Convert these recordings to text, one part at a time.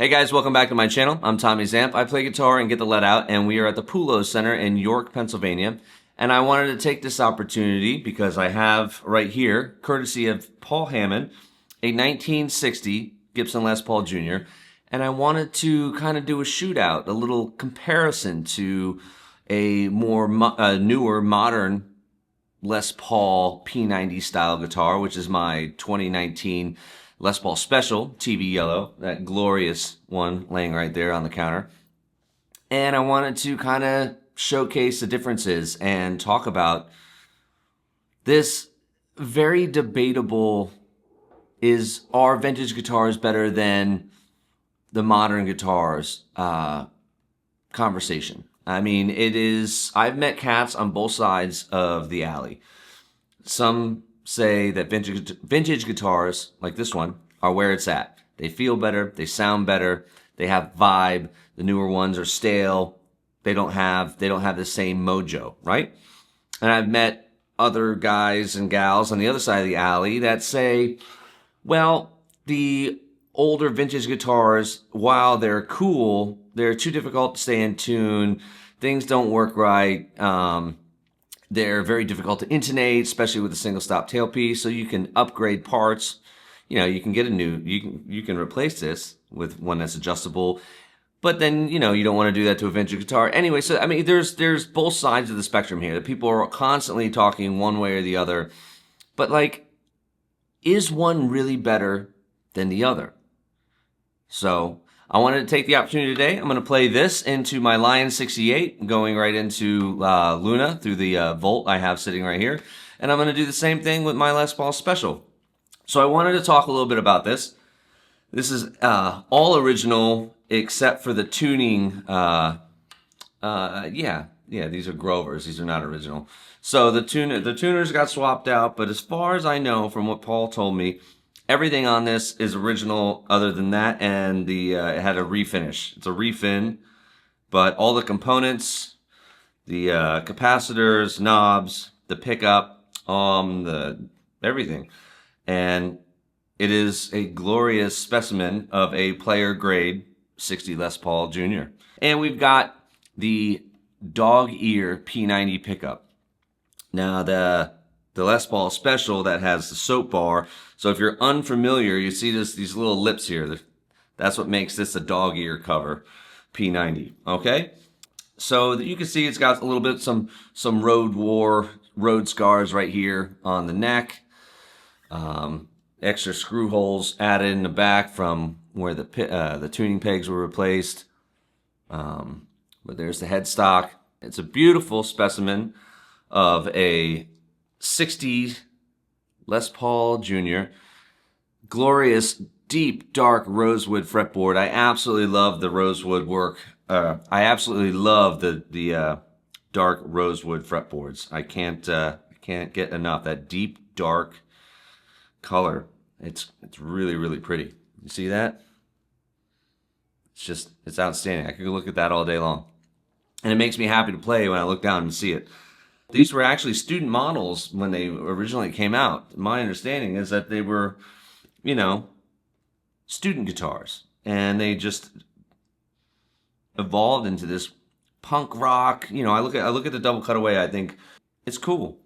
Hey guys, welcome back to my channel. I'm Tommy Zamp. I play guitar and get the let out, and we are at the Poulos Center in York, Pennsylvania. And I wanted to take this opportunity because I have right here, courtesy of Paul Hammond, a 1960 Gibson Les Paul Jr. And I wanted to kind of do a shootout, a little comparison to a more newer, modern Les Paul P90 style guitar, which is my 2019 Les Paul Special TV Yellow, that glorious one laying right there on the counter. And I wanted to kind of showcase the differences and talk about this very debatable, are vintage guitars better than the modern guitars conversation. I mean, I've met cats on both sides of the alley. Some say that vintage guitars, like this one, are where it's at. They feel better, they sound better, they have vibe. The newer ones are stale. They don't have the same mojo, right? And I've met other guys and gals on the other side of the alley that say, well, the older vintage guitars, while they're cool, they're too difficult to stay in tune. Things don't work right. They're very difficult to intonate, especially with a single stop tailpiece. So you can upgrade parts. You know, you can get you can replace this with one that's adjustable. But then, you know, you don't want to do that to a vintage guitar. Anyway, so I mean, there's both sides of the spectrum here. That people are constantly talking one way or the other. But like, is one really better than the other? So I wanted to take the opportunity today. I'm going to play this into my Lion 68, going right into Luna through the Volt I have sitting right here. And I'm going to do the same thing with my Les Paul Special. So I wanted to talk a little bit about this. This is all original except for the tuning. Yeah, these are Grovers. These are not original. So the tuners got swapped out. But as far as I know, from what Paul told me, everything on this is original other than that, and it had a refinish. It's a refin, but all the components, the capacitors, knobs, the pickup, everything. And it is a glorious specimen of a player grade 60 Les Paul Jr. And we've got the dog ear P90 pickup. Now the Les Paul Special that has the soap bar. So if you're unfamiliar, you see these little lips here. That's what makes this a dog ear cover P90. Okay, so you can see it's got a little bit some road scars right here on the neck. Extra screw holes added in the back from where the tuning pegs were replaced. But there's the headstock. It's a beautiful specimen of a 60 Les Paul Jr. Glorious, deep, dark rosewood fretboard. I absolutely love the rosewood work. I absolutely love the dark rosewood fretboards. I can't get enough. That deep, dark color. It's really, really pretty. You see that? It's outstanding. I could look at that all day long. And it makes me happy to play when I look down and see it. These were actually student models when they originally came out. My understanding is that they were, you know, student guitars. And they just evolved into this punk rock. You know, I look at the double cutaway, I think it's cool.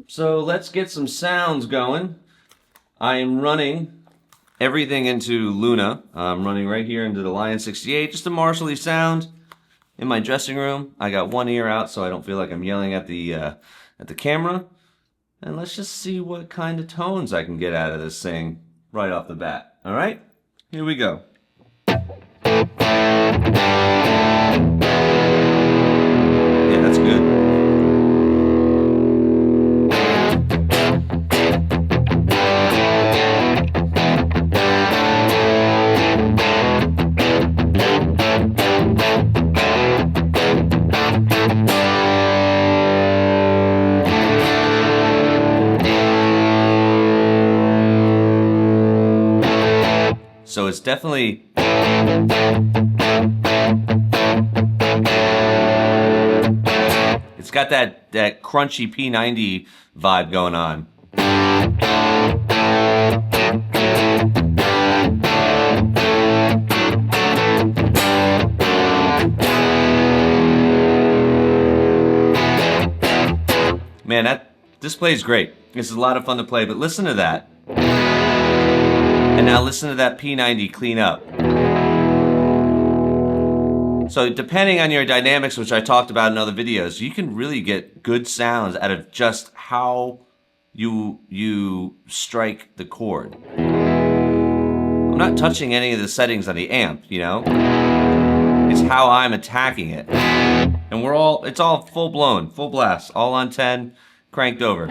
So let's get some sounds going. I am running everything into Luna. I'm running right here into the Lion 68, just a Marshall-y sound. In my dressing room, I got one ear out so I don't feel like I'm yelling at the camera. And let's just see what kind of tones I can get out of this thing right off the bat. All right, here we go. Yeah, that's good. So it's definitely it's got that crunchy P90 vibe going on. This plays great. This is a lot of fun to play, but listen to that. And now listen to that P90 clean up. So depending on your dynamics, which I talked about in other videos, you can really get good sounds out of just how you strike the chord. I'm not touching any of the settings on the amp, you know? It's how I'm attacking it. And it's all full blown, full blast, all on 10, cranked over.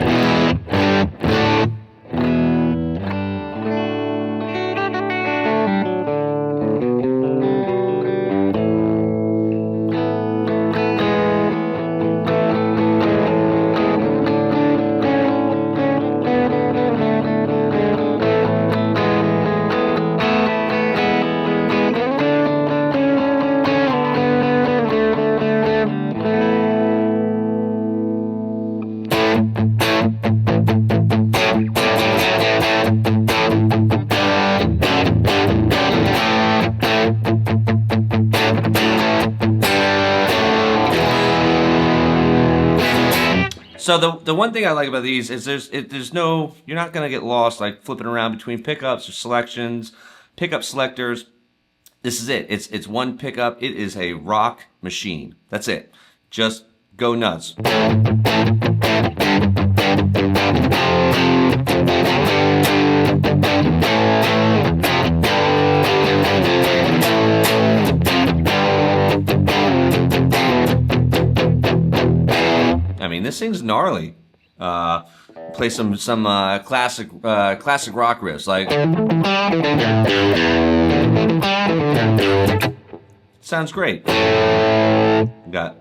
So the one thing I like about these is there's no, you're not gonna get lost like flipping around between pickups or selections, pickup selectors. This is it. It's one pickup. It is a rock machine. That's it. Just go nuts. I mean, this thing's gnarly. Play some classic rock riffs, like. Sounds great. Got.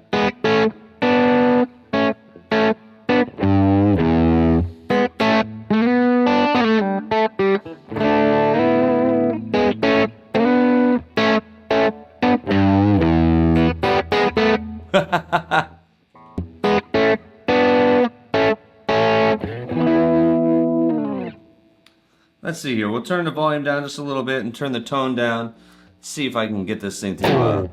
Let's see here. We'll turn the volume down just a little bit and turn the tone down. See if I can get this thing to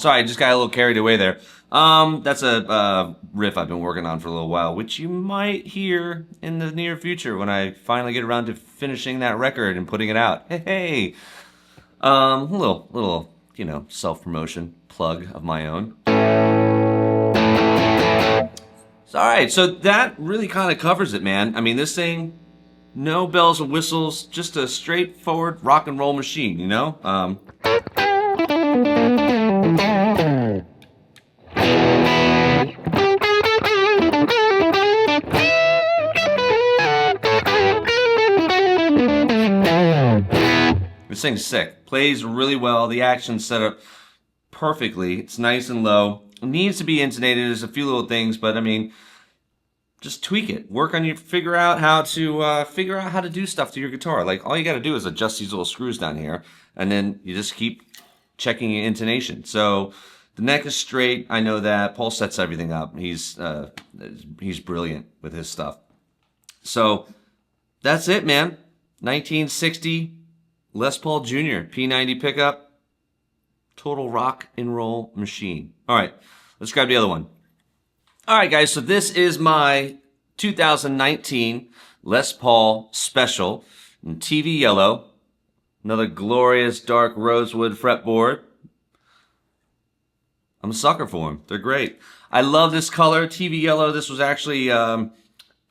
Sorry, I just got a little carried away there. That's a riff I've been working on for a little while, which you might hear in the near future when I finally get around to finishing that record and putting it out. Hey, little, you know, self-promotion plug of my own. So, all right, so that really kind of covers it, man. I mean, this thing, no bells and whistles, just a straightforward rock and roll machine, you know? This thing's sick. Plays really well. The action's set up perfectly. It's nice and low. It needs to be intonated. There's a few little things, but I mean, just tweak it. Work on figure out how to do stuff to your guitar. Like all you got to do is adjust these little screws down here, and then you just keep checking your intonation. So the neck is straight. I know that. Paul sets everything up. He's brilliant with his stuff. So that's it, man. 1960 Les Paul Jr. P90 pickup. Total rock and roll machine. All right, let's grab the other one. All right, guys, so this is my 2019 Les Paul Special in TV yellow. Another glorious dark rosewood fretboard. I'm a sucker for them. They're great. I love this color, TV yellow. This was actually,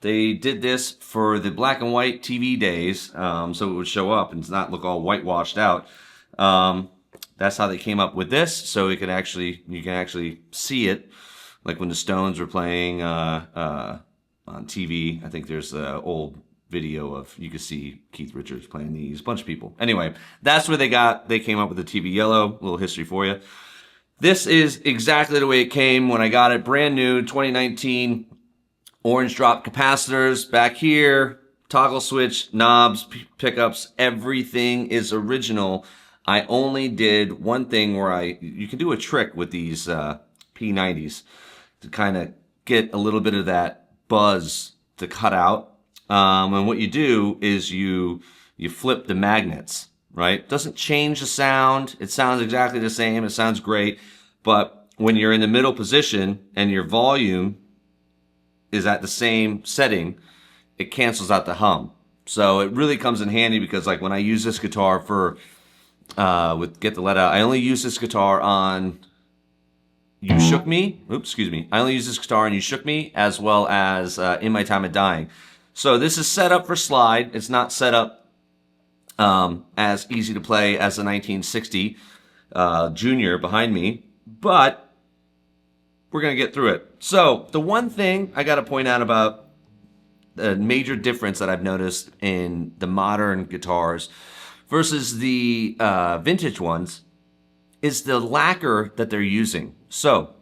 they did this for the black and white TV days, so it would show up and not look all whitewashed out. That's how they came up with this, so you can actually see it, like when the Stones were playing on TV. I think there's an old video of, you can see Keith Richards playing these, a bunch of people. Anyway, that's where they came up with the TV yellow. A little history for you. This is exactly the way it came when I got it, brand new, 2019. Orange drop capacitors back here, toggle switch, knobs, pickups, everything is original. I only did one thing where you can do a trick with these P90s to kind of get a little bit of that buzz to cut out. And what you do is you flip the magnets, right? Doesn't change the sound. It sounds exactly the same. It sounds great. But when you're in the middle position and your volume is at the same setting, it cancels out the hum. So it really comes in handy because, like, when I use this guitar for with Get the Lead Out, I only use this guitar on You Shook Me. Oops, excuse me. I only use this guitar on You Shook Me, as well as In My Time of Dying. So this is set up for slide. It's not set up as easy to play as the 1960 Junior behind me, but we're going to get through it. So the one thing I got to point out about the major difference that I've noticed in the modern guitars versus the vintage ones is the lacquer that they're using. So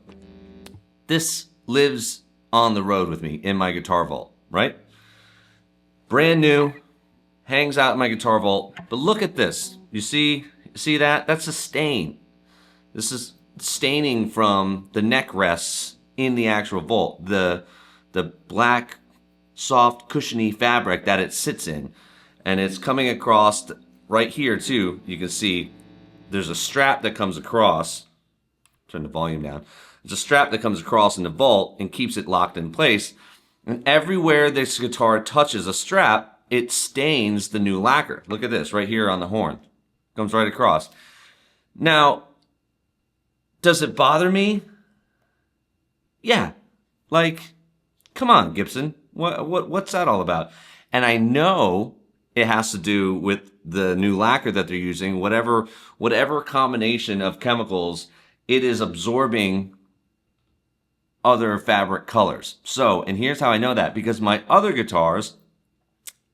this lives on the road with me in my guitar vault, right? Brand new, hangs out in my guitar vault. But look at this. You see that? That's a stain. This is staining from the neck rests in the actual vault. The black, soft, cushiony fabric that it sits in. And it's coming across right here too. You can see there's a strap that comes across. Turn the volume down. There's a strap that comes across in the vault and keeps it locked in place. And everywhere this guitar touches a strap, it stains the new lacquer. Look at this right here on the horn. Comes right across. Now, does it bother me? Yeah. Like, come on, Gibson. What's that all about? And I know it has to do with the new lacquer that they're using. Whatever combination of chemicals, it is absorbing other fabric colors. So, and here's how I know that. Because my other guitars,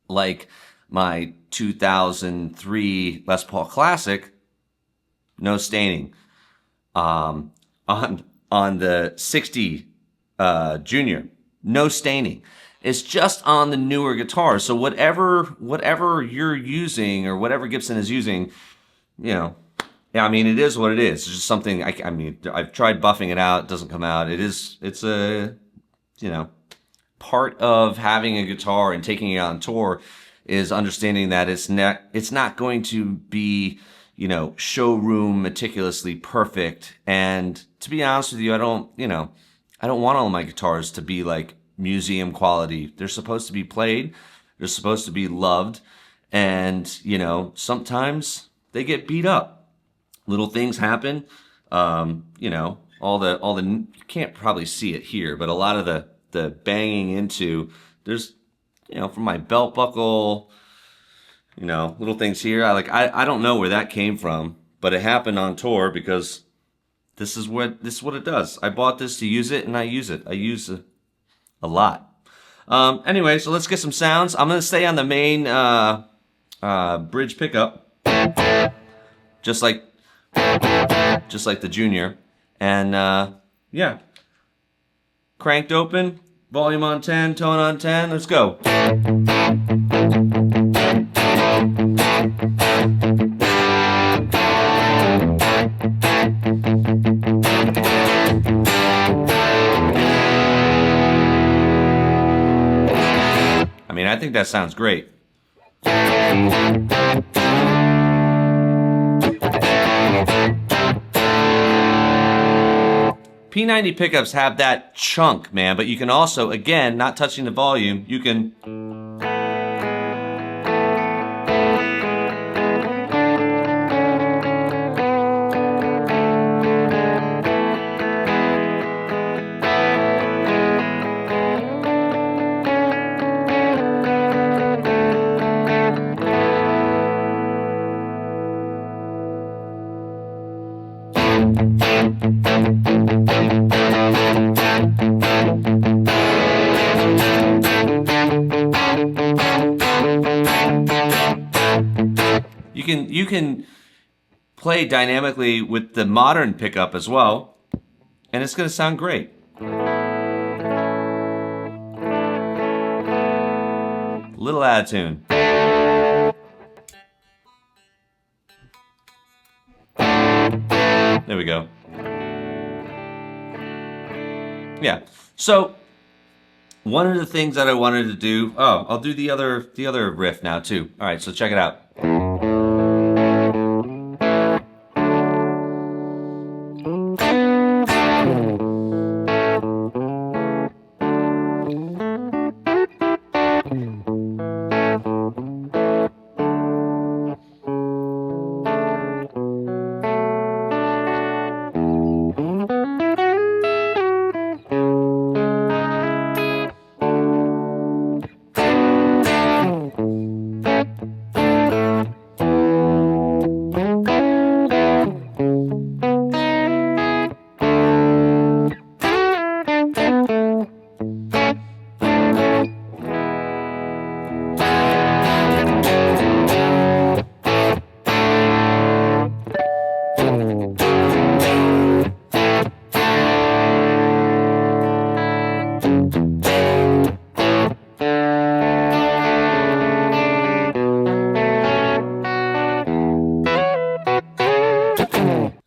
like my 2003 Les Paul Classic, no staining. On the 60 Junior, no staining. It's just on the newer guitars. So whatever you're using or whatever Gibson is using, yeah, I mean, it is what it is. It's just something. I mean, I've tried buffing it out. It doesn't come out. It's a part of having a guitar and taking it on tour is understanding that it's not going to be showroom meticulously perfect. And to be honest with you, I don't want all my guitars to be like museum quality. They're supposed to be played. They're supposed to be loved. And, sometimes they get beat up. Little things happen. All the, you can't probably see it here, but a lot of the banging into, there's, from my belt buckle, little things here. I don't know where that came from, but it happened on tour because this is what it does. I bought this to use it, and I use it. I use it a lot. Anyway, so let's get some sounds. I'm gonna stay on the main bridge pickup, just like the Junior, and yeah, cranked open, volume on 10, tone on 10. Let's go. I mean, I think that sounds great. P90 pickups have that chunk, man, but you can also, again, not touching the volume, you can... You can play dynamically with the modern pickup as well, and it's going to sound great. Little add tune. There we go. Yeah. So one of the things that I wanted to do, I'll do the other riff now too. All right, so check it out.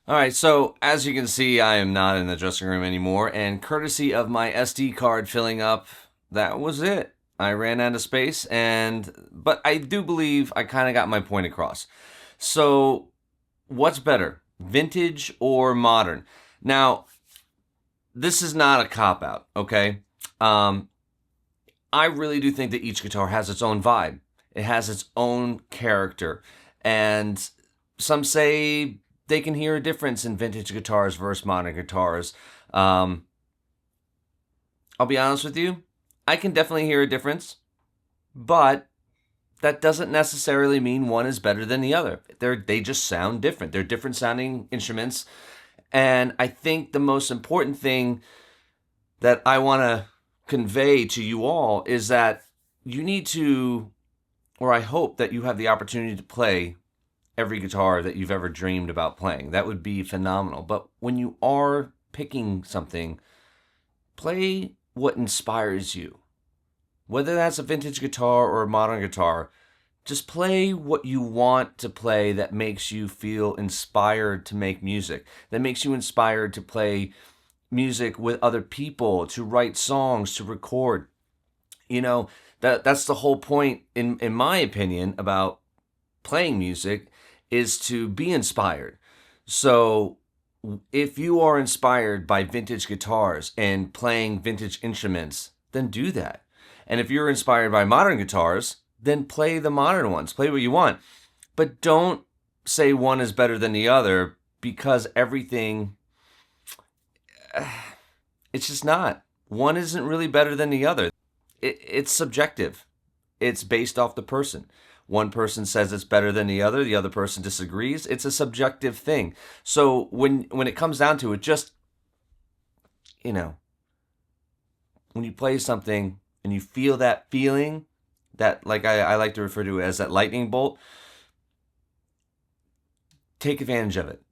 Alright, so as you can see, I am not in the dressing room anymore, and courtesy of my SD card filling up, that was it. I ran out of space, but I do believe I kind of got my point across. So, what's better, vintage or modern? Now, this is not a cop-out, okay? I really do think that each guitar has its own vibe. It has its own character, and some say they can hear a difference in vintage guitars versus modern guitars. I'll be honest with you, I can definitely hear a difference, but that doesn't necessarily mean one is better than the other. They just sound different. They're different sounding instruments, and I think the most important thing that I want to convey to you all is that you need to, or I hope that you have the opportunity to play every guitar that you've ever dreamed about playing. That would be phenomenal. But when you are picking something, play what inspires you. Whether that's a vintage guitar or a modern guitar, just play what you want to play that makes you feel inspired to make music, that makes you inspired to play music with other people, to write songs, to record. You know, that's the whole point, in my opinion, about playing music, is to be inspired. So if you are inspired by vintage guitars and playing vintage instruments, then do that. And if you're inspired by modern guitars, then play the modern ones. Play what you want. But don't say one is better than the other, because everything, it's just not. One isn't really better than the other. It's subjective. It's based off the person. One person says it's better than the other person disagrees. It's a subjective thing. So when it comes down to it, just, when you play something and you feel that feeling, that, like I like to refer to it as that lightning bolt, take advantage of it.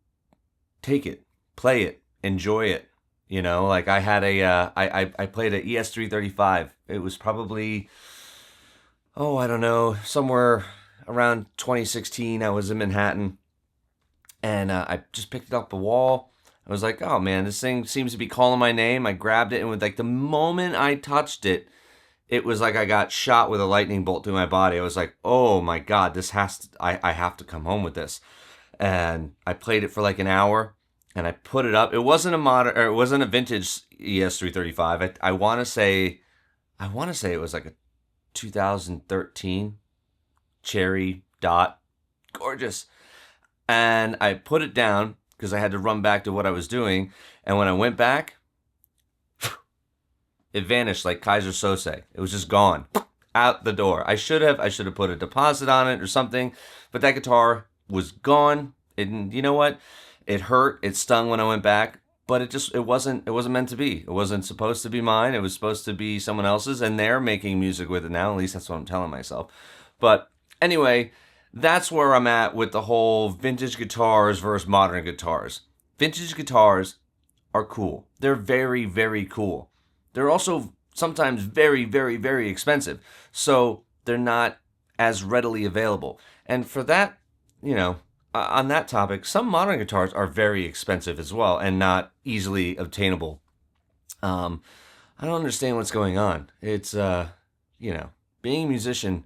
Take it. Play it. Enjoy it. Like I had I played an ES335. It was probably, I don't know, somewhere around 2016. I was in Manhattan, and I just picked it off the wall. I was like, oh man, this thing seems to be calling my name. I grabbed it, and with the moment I touched it, it was like I got shot with a lightning bolt through my body. I was like, oh my God, I have to come home with this. And I played it for like an hour, and I put it up. It wasn't it wasn't a vintage ES335. I want to say it was like a 2013 cherry dot, gorgeous. And I put it down because I had to run back to what I was doing. And when I went back, it vanished like Kaiser Sose. It was just gone, out the door. I should have put a deposit on it or something, but that guitar was gone. And you know what? It hurt. It stung when I went back. But it wasn't meant to be. It wasn't supposed to be mine. It was supposed to be someone else's, and they're making music with it now. At least that's what I'm telling myself. But anyway, that's where I'm at with the whole vintage guitars versus modern guitars. Vintage guitars are cool. They're very, very cool. They're also sometimes very, very, very expensive. So they're not as readily available. And for that, on that topic, some modern guitars are very expensive as well and not easily obtainable. I don't understand what's going on. It's, being a musician,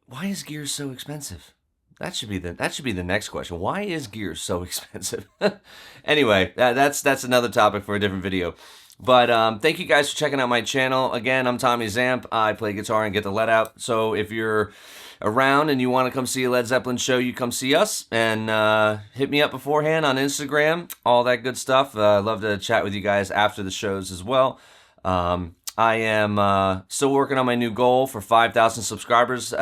why is gear so expensive? That should be the next question. Why is gear so expensive? Anyway, that's another topic for a different video. But thank you guys for checking out my channel. Again, I'm Tommy Zamp. I play guitar and get the lead out. So if you're around and you want to come see a Led Zeppelin show, you come see us and hit me up beforehand on Instagram, all that good stuff. I'd love to chat with you guys after the shows as well. I am still working on my new goal for 5,000 subscribers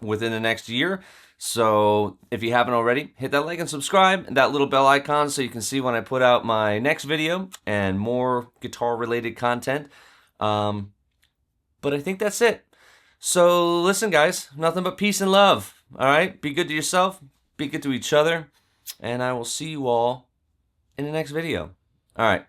within the next year. So if you haven't already, hit that like and subscribe and that little bell icon so you can see when I put out my next video and more guitar related content. But I think that's it. So listen, guys, nothing but peace and love. All right, be good to yourself, be good to each other, and I will see you all in the next video. All right.